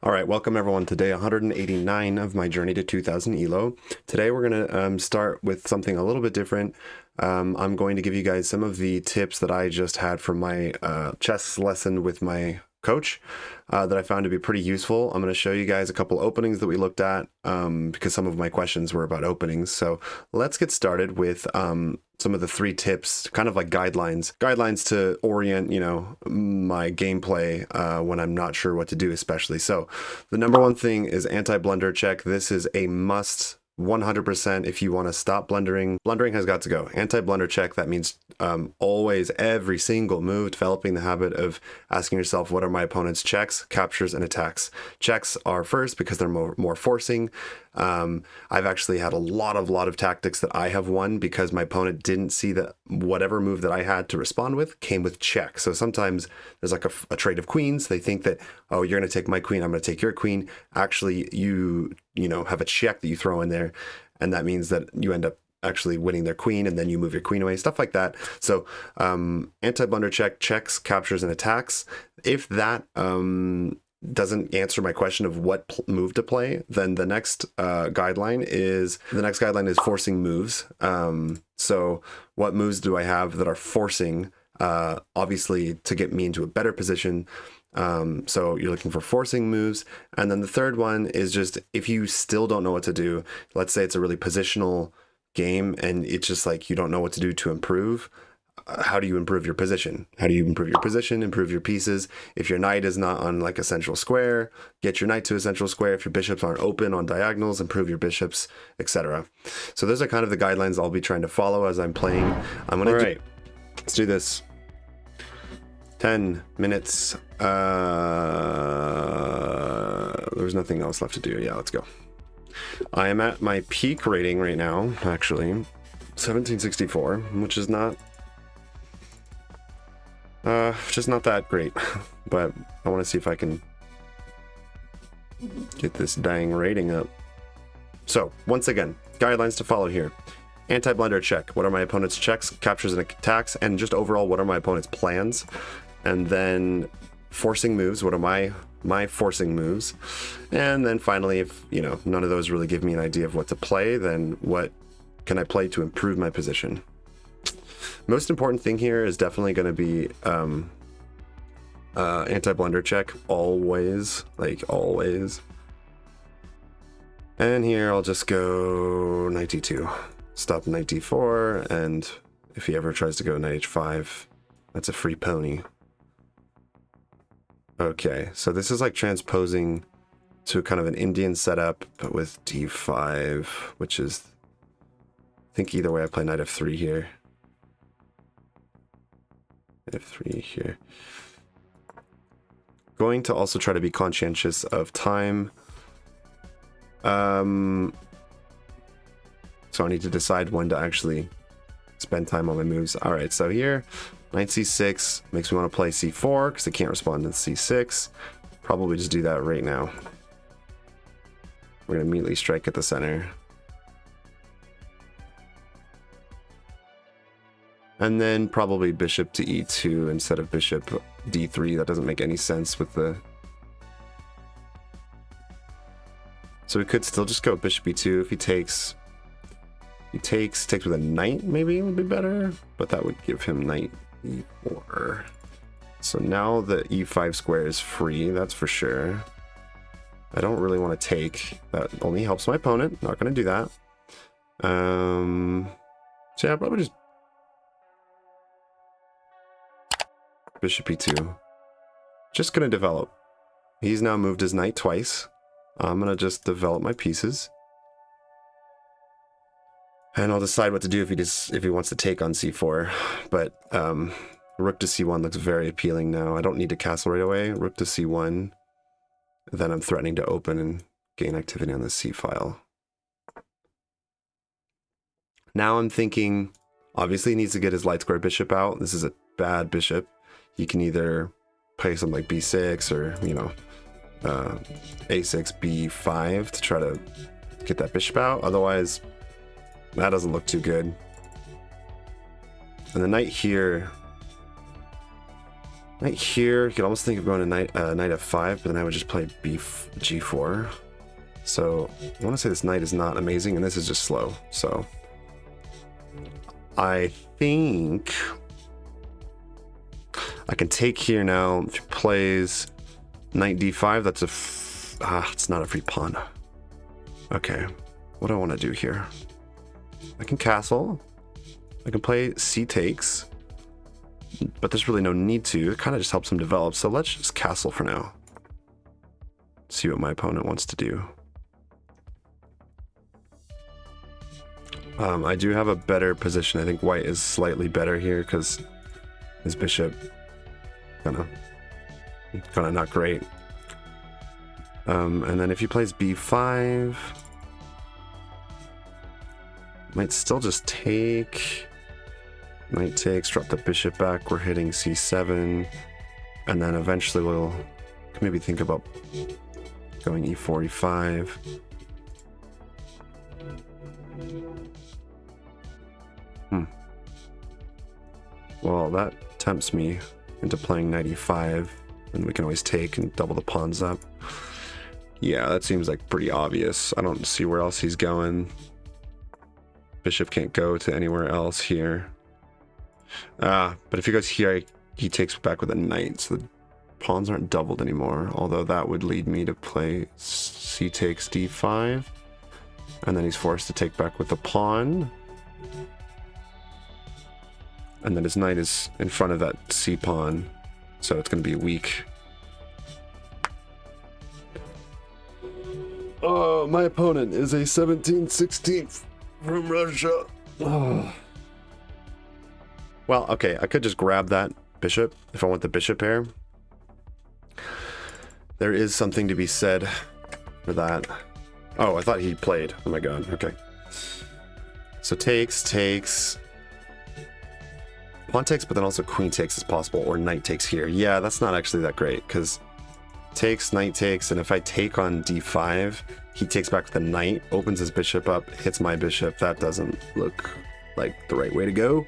All right, welcome everyone to day 189 of my journey to 2000 ELO. Today we're going to start with something a little bit different. I'm going to give you guys some of the tips that I just had from my chess lesson with my coach that I found to be pretty useful. I'm going to show you guys a couple openings that we looked at because some of my questions were about openings. So let's get started with some of the 3 tips, kind of like guidelines to orient, my gameplay when I'm not sure what to do, especially. So the number one thing is anti-blunder check. This is a must 100% if you want to stop blundering. Blundering has got to go. Anti-blunder check, that means always, every single move, developing the habit of asking yourself, what are my opponent's checks, captures, and attacks? Checks are first because they're more forcing. I've actually had a lot of tactics that I have won because my opponent didn't see that whatever move that I had to respond with came with check. So sometimes there's like a trade of queens. They think that, oh, you're going to take my queen, I'm going to take your queen. Actually, you have a check that you throw in there, and that means that you end up actually winning their queen, and then you move your queen away, stuff like that. So anti-blunder check, checks, captures, and attacks. If that doesn't answer my question of what move to play, then the next guideline is forcing moves. So what moves do I have that are forcing, obviously, to get me into a better position? So you're looking for forcing moves. And then the third one is just, if you still don't know what to do, let's say it's a really positional game and it's just like you don't know what to do to improve. How do you improve your position? Improve your pieces. If your knight is not on like a central square, get your knight to a central square. If your bishops aren't open on diagonals, improve your bishops, etc. So those are kind of the guidelines I'll be trying to follow as I'm playing. Let's do this. 10 minutes. There's nothing else left to do. Yeah, let's go. I am at my peak rating right now, actually. 1764, which is not just not that great, but I want to see if I can get this dang rating up. So once again, guidelines to follow here. Anti-blunder check. What are my opponent's checks, captures, and attacks? And just overall, what are my opponent's plans? And then forcing moves. What are my forcing moves? And then finally, if none of those really give me an idea of what to play, then what can I play to improve my position? Most important thing here is definitely going to be anti-blunder check, always, like always. And here I'll just go knight d2, stop knight d4, and if he ever tries to go knight h5, that's a free pony. Okay, so this is like transposing to kind of an Indian setup, but with d5, which is, I think either way I play knight f3 here. F3 here. Going to also try to be conscientious of time. So I need to decide when to actually spend time on my moves. All right, so here, knight c6 makes me want to play c4 because I can't respond to c6. Probably just do that right now. We're going to immediately strike at the center. And then probably bishop to e2 instead of bishop d3. That doesn't make any sense with the... So we could still just go bishop e2 if he takes. He takes with a knight, maybe would be better, but that would give him knight e4. So now the e5 square is free, that's for sure. I don't really want to take. That only helps my opponent. Not going to do that. So yeah, probably just bishop e2. Just going to develop. He's now moved his knight twice. I'm going to just develop my pieces. And I'll decide what to do if he wants to take on c4. But rook to c1 looks very appealing now. I don't need to castle right away. Rook to c1. Then I'm threatening to open and gain activity on the c file. Now I'm thinking, obviously he needs to get his light square bishop out. This is a bad bishop. He can either play something like b6 or, a6, b5 to try to get that bishop out. Otherwise, that doesn't look too good. And the knight here Knight here, you could almost think of going to knight f5, but then I would just play g4. So I want to say this knight is not amazing, and this is just slow. So I think I can take here now. If he plays knight d5, that's it's not a free pawn. Okay, what do I want to do here? I can castle. I can play c takes, but there's really no need to. It kind of just helps him develop. So let's just castle for now. See what my opponent wants to do. I do have a better position. I think white is slightly better here because his bishop kind of not great. And then if he plays b5, might still just take. Knight takes, drop the bishop back. We're hitting c7, and then eventually we'll maybe think about going e4, e5. Well, that tempts me into playing knight e5, and we can always take and double the pawns up. Yeah, that seems like pretty obvious. I don't see where else he's going. Bishop can't go to anywhere else here. But if he goes here, he takes back with a knight, so the pawns aren't doubled anymore. Although that would lead me to play c takes d5, and then he's forced to take back with the pawn. And then his knight is in front of that c pawn, so it's going to be weak. Oh, my opponent is a 17/16 from Russia. Oh. Well, okay, I could just grab that bishop if I want the bishop pair. There is something to be said for that. Oh, I thought he played. Oh my god, okay. So takes. Pawn takes, but then also queen takes is possible, or knight takes here. Yeah, that's not actually that great, because takes, knight takes, and if I take on d5, he takes back with the knight, opens his bishop up, hits my bishop. That doesn't look like the right way to go.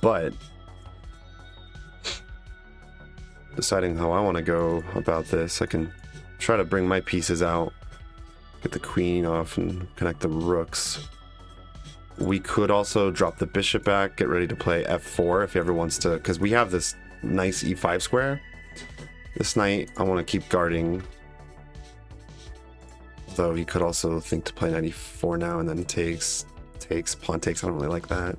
But deciding how I want to go about this, I can try to bring my pieces out, get the queen off, and connect the rooks. We could also drop the bishop back, get ready to play f4 if he ever wants to, because we have this nice e5 square. This knight I want to keep guarding, though he could also think to play knight e4 now and then takes, pawn takes. I don't really like that.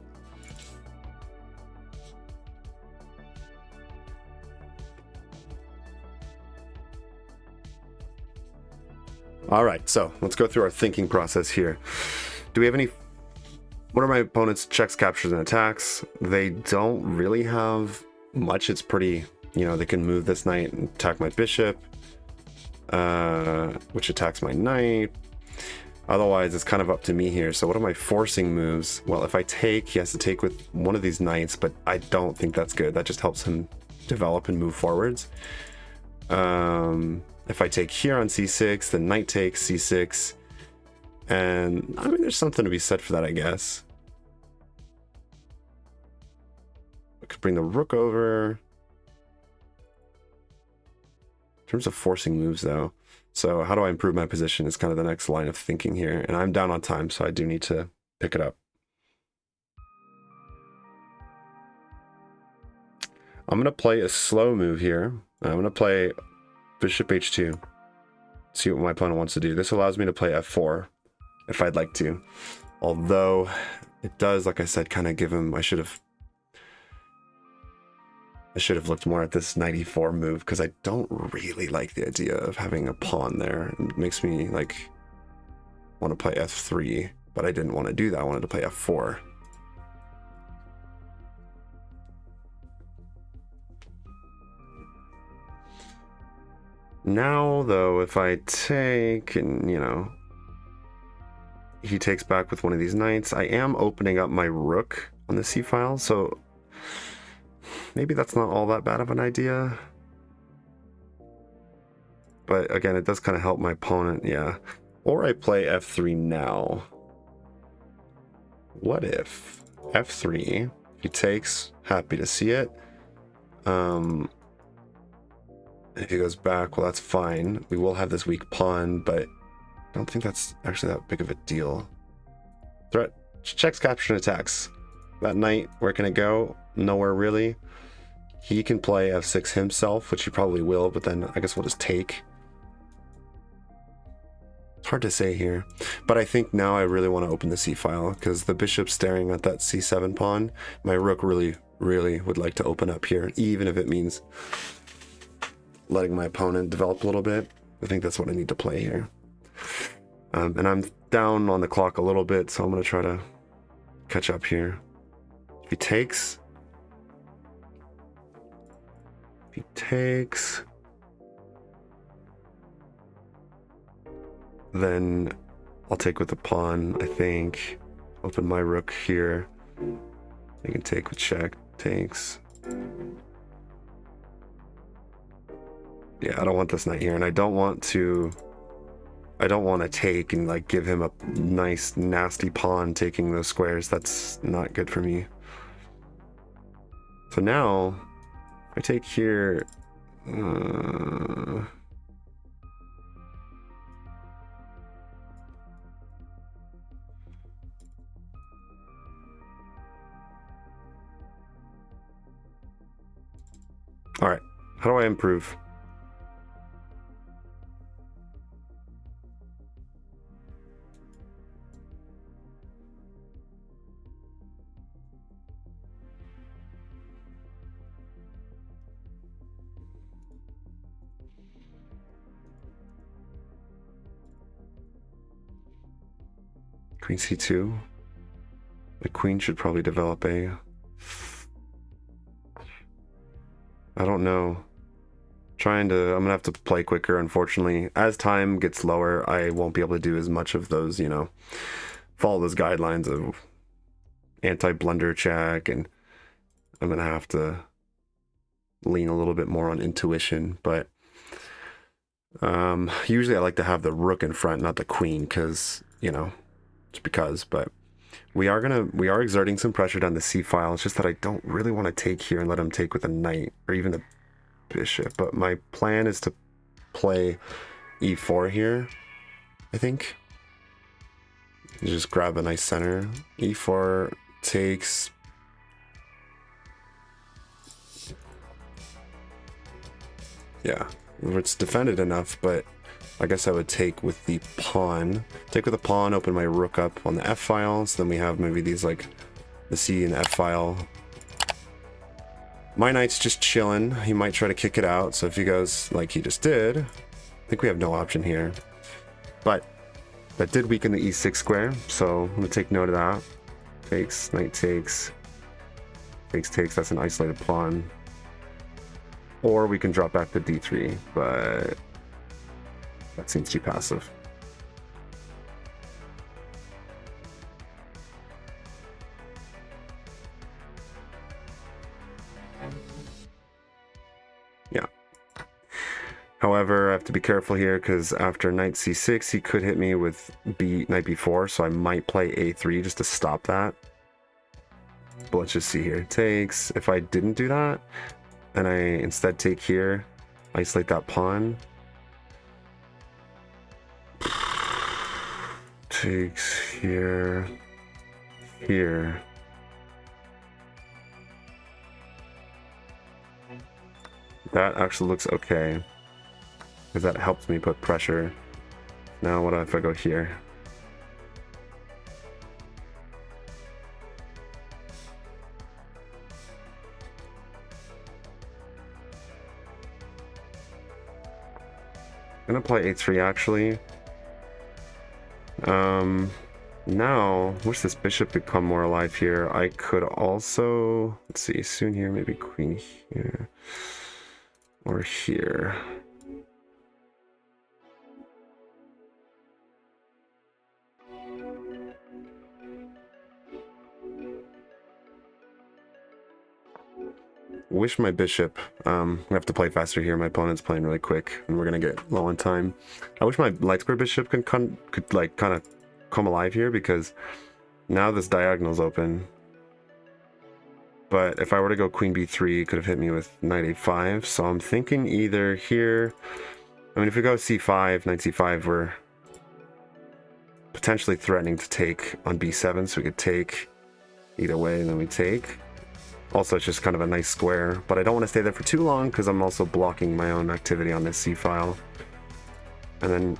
All right, so let's go through our thinking process here. Do we have any... What are my opponent's checks, captures, and attacks? They don't really have much. It's pretty, you know, they can move this knight and attack my bishop, which attacks my knight. Otherwise, it's kind of up to me here. So what are my forcing moves? Well, if I take, he has to take with one of these knights, but I don't think that's good. That just helps him develop and move forwards. If I take here on c6, then knight takes c6. And I mean, there's something to be said for that, I guess. I could bring the rook over. In terms of forcing moves, though. So how do I improve my position is kind of the next line of thinking here. And I'm down on time, so I do need to pick it up. I'm going to play a slow move here. I'm going to play bishop h2. See what my opponent wants to do. This allows me to play f4. If I'd like to, although it does, like I said, kind of give him. I should have looked more at this knight e4 move, because I don't really like the idea of having a pawn there. It makes me like want to play f3, but I didn't want to do that. I wanted to play f4. Now, though, if I take and, you know, he takes back with one of these knights, I am opening up my rook on the c-file, so maybe that's not all that bad of an idea. But again, it does kind of help my opponent, yeah. Or I play f3 now. What if f3, If he takes, happy to see it. If he goes back, well, that's fine. We will have this weak pawn, but I don't think that's actually that big of a deal. Threat, checks, capture, and attacks. That knight, where can it go? Nowhere really. He can play f6 himself, which he probably will, but then I guess we'll just take. It's hard to say here, but I think now I really want to open the c-file because the bishop's staring at that c7 pawn. My rook really would like to open up here, even if it means letting my opponent develop a little bit. I think that's what I need to play here. And I'm down on the clock a little bit, so I'm going to try to catch up here. If he takes, then I'll take with the pawn, I think. Open my rook here. I can take with check, takes. Yeah, I don't want this knight here, and I don't want to take and like give him a nice nasty pawn taking those squares. That's not good for me. So now if I take here, all right, how do I improve? Queen c2. The queen should probably develop a... I don't know. I'm gonna have to play quicker, unfortunately. As time gets lower, I won't be able to do as much of those, you know, follow those guidelines of anti-blunder check, and I'm gonna have to lean a little bit more on intuition, but usually I like to have the rook in front, not the queen, because, you know, just because. But we are exerting some pressure down the c-file. It's just that I don't really want to take here and let him take with a knight or even the bishop, but my plan is to play e4 here, I think. You just grab a nice center. e4 takes. Yeah, it's defended enough, but I guess I would take with the pawn. Take with the pawn, open my rook up on the f-file, so then we have maybe these like the c and f-file. My knight's just chilling. He might try to kick it out, so if he goes like he just did, I think we have no option here. But that did weaken the e6 square, so I'm gonna take note of that. Takes, knight takes, takes, that's an isolated pawn. Or we can drop back to d3, but that seems too passive. Yeah. However, I have to be careful here because after knight c6, he could hit me with knight b4, so I might play a3 just to stop that. But let's just see here. Takes. If I didn't do that, and I instead take here, isolate that pawn. Takes here, here. That actually looks okay, because that helps me put pressure. Now what if I go here? I'm gonna play a3 actually. Now, wish this bishop could come more alive here. I could also, let's see, soon here, maybe queen here. Or here. Wish my bishop. I have to play faster here. My opponent's playing really quick, and we're gonna get low on time. I wish my light square bishop could like kind of come alive here, because now this diagonal's open. But if I were to go queen b3, it could have hit me with knight a5. So I'm thinking either here. I mean, if we go c5, knight c5, we're potentially threatening to take on b7, so we could take either way, and then we take. Also, it's just kind of a nice square, but I don't want to stay there for too long because I'm also blocking my own activity on this c file. And then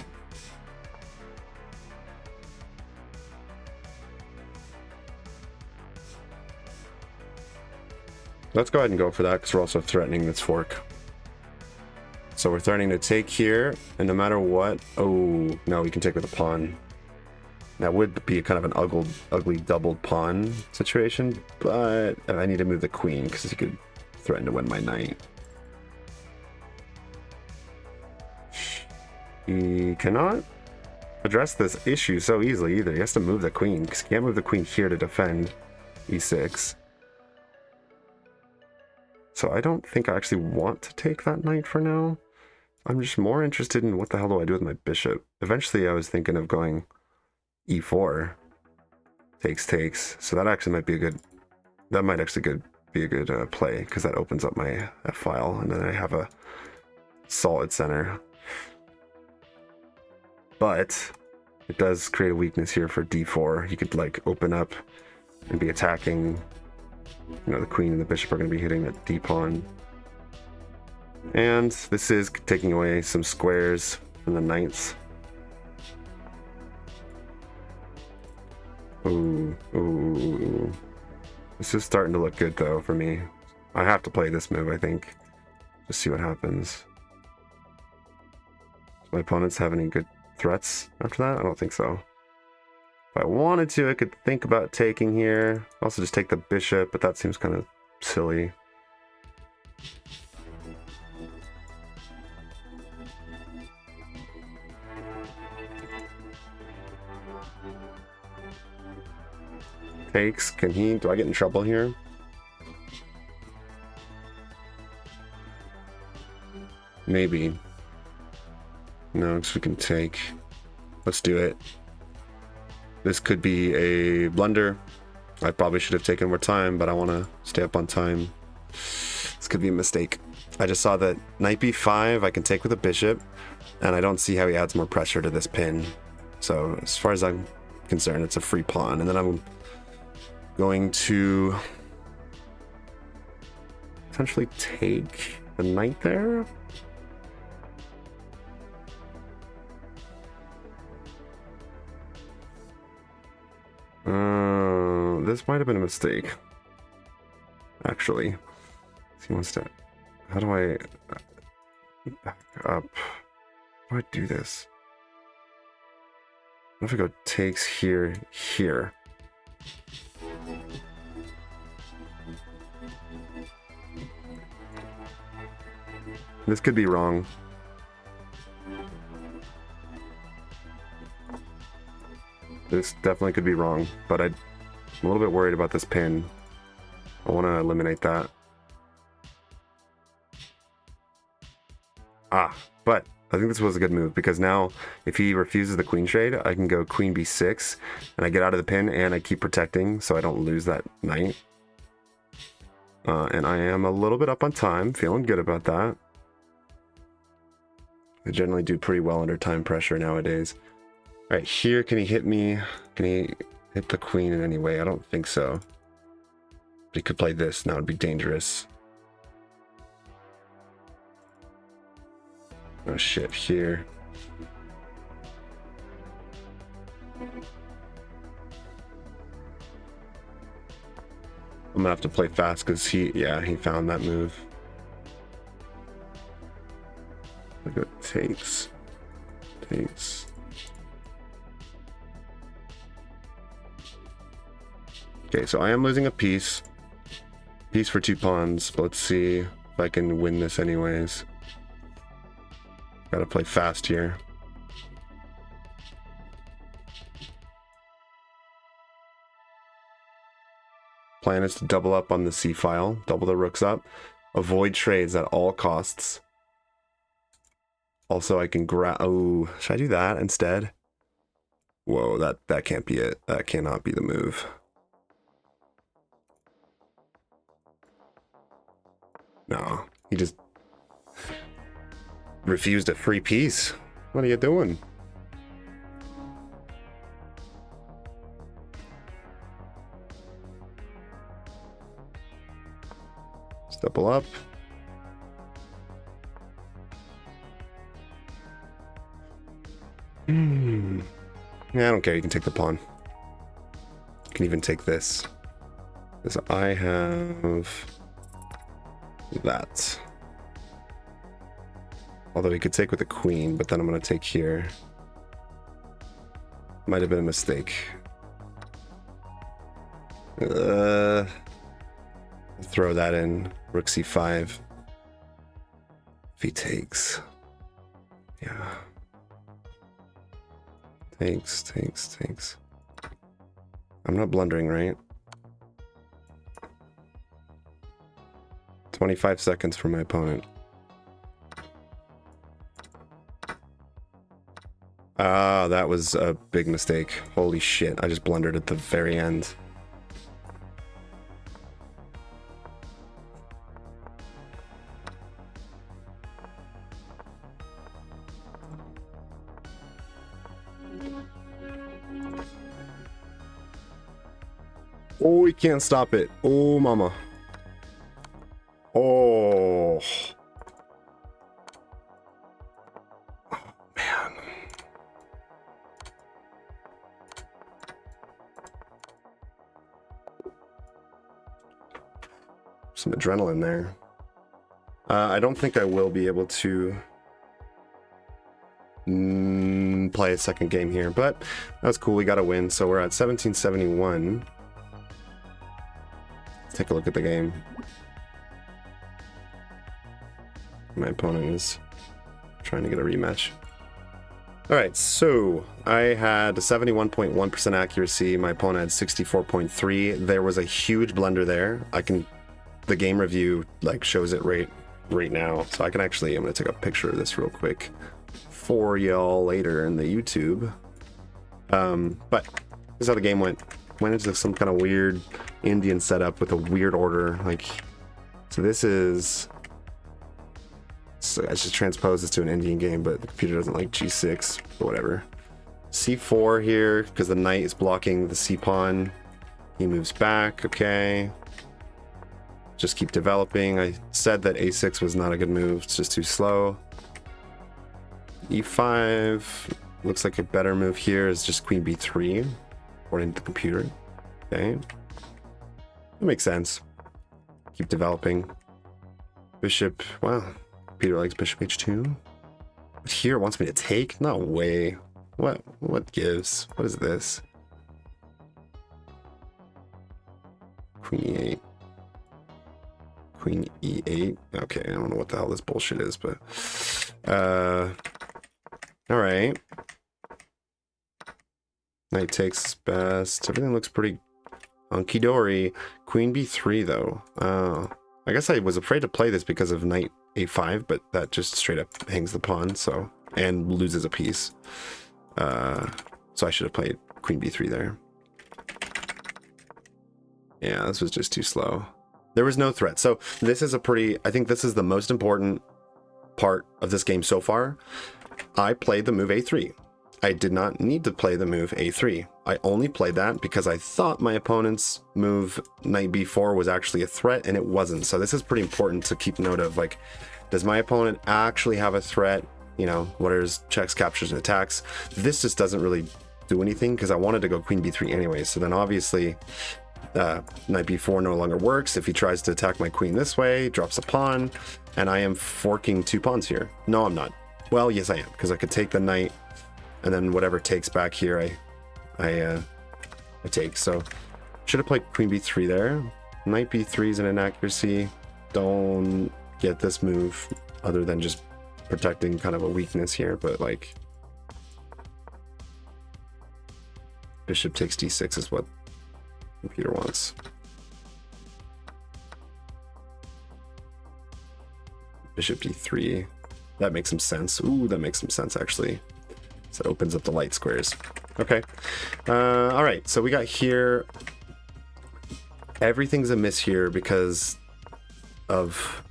let's go ahead and go for that because we're also threatening this fork. So we're threatening to take here, and no matter what, oh no, we can take with a pawn. That would be kind of an ugly doubled pawn situation, but I need to move the queen because he could threaten to win my knight. He cannot address this issue so easily either. He has to move the queen because he can't move the queen here to defend e6. So I don't think I actually want to take that knight for now. I'm just more interested in what the hell do I do with my bishop. Eventually I was thinking of going e4, takes, so that actually might be a good, that might actually be a good play, because that opens up my f file, and then I have a solid center. But it does create a weakness here for d4. You could like open up and be attacking, you know, the queen and the bishop are going to be hitting that d pawn, and this is taking away some squares from the knights. Ooh. This is starting to look good though for me. I have to play this move, I think. Just see what happens. Does my opponents have any good threats after that? I don't think so. If I wanted to, I could think about taking here. Also just take the bishop, but that seems kind of silly. Takes, do I get in trouble here? Maybe. No, because we can take. Let's do it. This could be a blunder. I probably should have taken more time, but I want to stay up on time. This could be a mistake. I just saw that knight b5 I can take with a bishop, and I don't see how he adds more pressure to this pin. So as far as I'm concerned, it's a free pawn, and then I'm going to potentially take the knight there. This might have been a mistake, actually. He wants to. How do I back up? How do I do this? What if I go takes here, here? This could be wrong. This definitely could be wrong, but I'm a little bit worried about this pin. I want to eliminate that. But I think this was a good move, because now if he refuses the queen trade, I can go queen b6, and I get out of the pin, and I keep protecting so I don't lose that knight. And I am a little bit up on time, feeling good about that. I generally do pretty well under time pressure nowadays. All right, here, can he hit me? Can he hit the queen in any way? I don't think so. But he could play this, and that would be dangerous. Oh shit, here. I'm gonna have to play fast because he found that move. Look at takes. Okay, so I am losing a piece. Piece for 2 pawns, but let's see if I can win this anyways. Gotta play fast here. Plan is to double up on the C file, double the rooks up, avoid trades at all costs. Also, I can grab. Oh, should I do that instead? Whoa, that can't be it. That cannot be the move. No, he just refused a free piece. What are you doing? Double up. Yeah, I don't care. You can take the pawn. You can even take this. Because I have that. Although he could take with the queen, but then I'm going to take here. Might have been a mistake. Throw that in. Rook c5. If he takes. Yeah. Takes. I'm not blundering, right? 25 seconds for my opponent. Ah, that was a big mistake. Holy shit, I just blundered at the very end. Oh, he can't stop it. Oh, mama. Oh. Oh, man. Some adrenaline there. I don't think I will be able to play a second game here, but that was cool. We got a win, so we're at 1771. Take a look at the game. My opponent is trying to get a rematch. All right, so I had 71.1% accuracy. My opponent had 64.3. There was a huge blunder there. The game review like shows it right now. So I can actually, I'm gonna take a picture of this real quick for y'all later in the YouTube. But this is how the game went. Went into some kind of weird Indian setup with a weird order. Like, so this is, so I just transpose this to an Indian game, but the computer doesn't like G6, but whatever. C4 here, because the knight is blocking the C pawn. He moves back, okay. Just keep developing. I said that A6 was not a good move, it's just too slow. E5, looks like a better move here is just queen B3. According to the computer. Okay. That makes sense. Keep developing. Bishop. Wow. Computer likes bishop h2. But here it wants me to take? No way. What gives? What is this? Queen e8. Queen e8. Okay, I don't know what the hell this bullshit is, but alright. Knight takes best. Everything looks pretty hunky-dory. Queen b3 though. I guess I was afraid to play this because of knight a5, but that just straight up hangs the pawn, so, and loses a piece. So I should have played queen b3 there. Yeah, this was just too slow. There was no threat. So this is I think this is the most important part of this game so far. I played the move a3. I did not need to play the move a3. I only played that because I thought my opponent's move knight b4 was actually a threat, and it wasn't. So this is pretty important to keep note of. Like, does my opponent actually have a threat? You know, what are his checks, captures, and attacks? This just doesn't really do anything because I wanted to go queen b3 anyway. So then obviously knight b4 no longer works. If he tries to attack my queen this way, drops a pawn, and I am forking two pawns here. No, I'm not. Well, yes, I am, because I could take the knight, and then whatever takes back here, I take. So should have played queen b3 there. Knight b3 is an inaccuracy. Don't get this move other than just protecting kind of a weakness here, but like bishop takes d6 is what computer wants. Bishop d3. That makes some sense. Ooh, that makes some sense actually. So it opens up the light squares. Okay. All right. So we got here. Everything's amiss here because of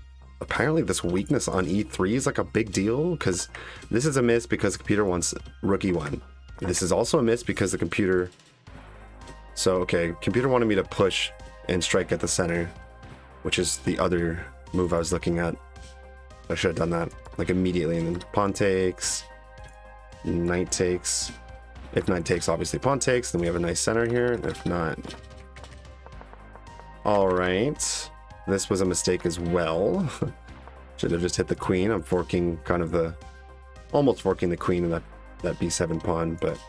apparently this weakness on e3 is like a big deal, because this is a miss because the computer wants rook e1. This is also a miss because the computer... So, okay, computer wanted me to push and strike at the center, which is the other move I was looking at. I should have done that, like, immediately. And then pawn takes, knight takes. If knight takes, obviously pawn takes. Then we have a nice center here. If not... Alright. This was a mistake as well. Should have just hit the queen. I'm forking kind of the... Almost forking the queen in that b7 pawn, but...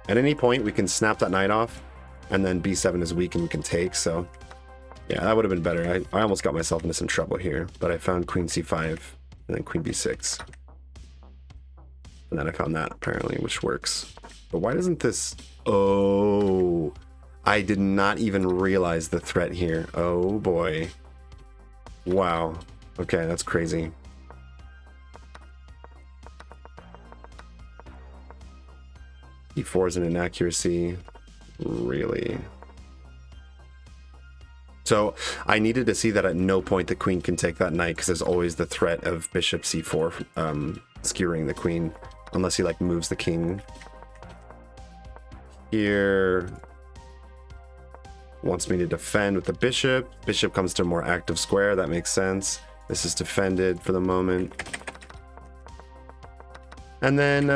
At any point, we can snap that knight off, and then b7 is weak and we can take, so... Yeah, that would have been better. I almost got myself into some trouble here, but I found queen c5, and then queen b6. And then I found that, apparently, which works. But why doesn't this... Oh... I did not even realize the threat here. Oh, boy. Wow. Okay, that's crazy. e4 is an inaccuracy. Really? So I needed to see that at no point the queen can take that knight, because there's always the threat of bishop c4 skewering the queen, unless he like moves the king. Here wants me to defend with the bishop. Bishop comes to a more active square. That makes sense. This is defended for the moment. And then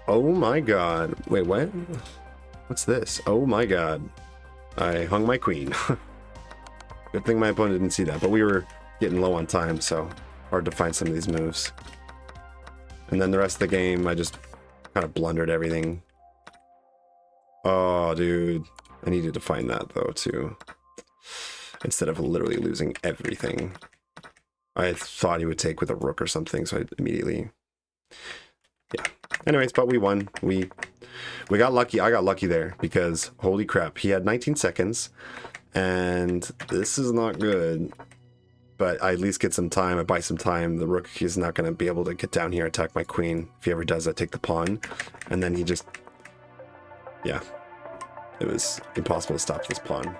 oh my god. Wait, what? What's this? Oh my god. I hung my queen. Good thing my opponent didn't see that, but we were getting low on time, so hard to find some of these moves. And then the rest of the game, I just kind of blundered everything. Oh, dude. I needed to find that, though, too. Instead of literally losing everything. I thought he would take with a rook or something, so I immediately... Yeah. Anyways, but we won. We got lucky. I got lucky there, because holy crap, he had 19 seconds, and this is not good. But I at least get some time. I buy some time. The rook is not going to be able to get down here and attack my queen. If he ever does, I take the pawn. And then he just... Yeah. It was impossible to stop this pawn.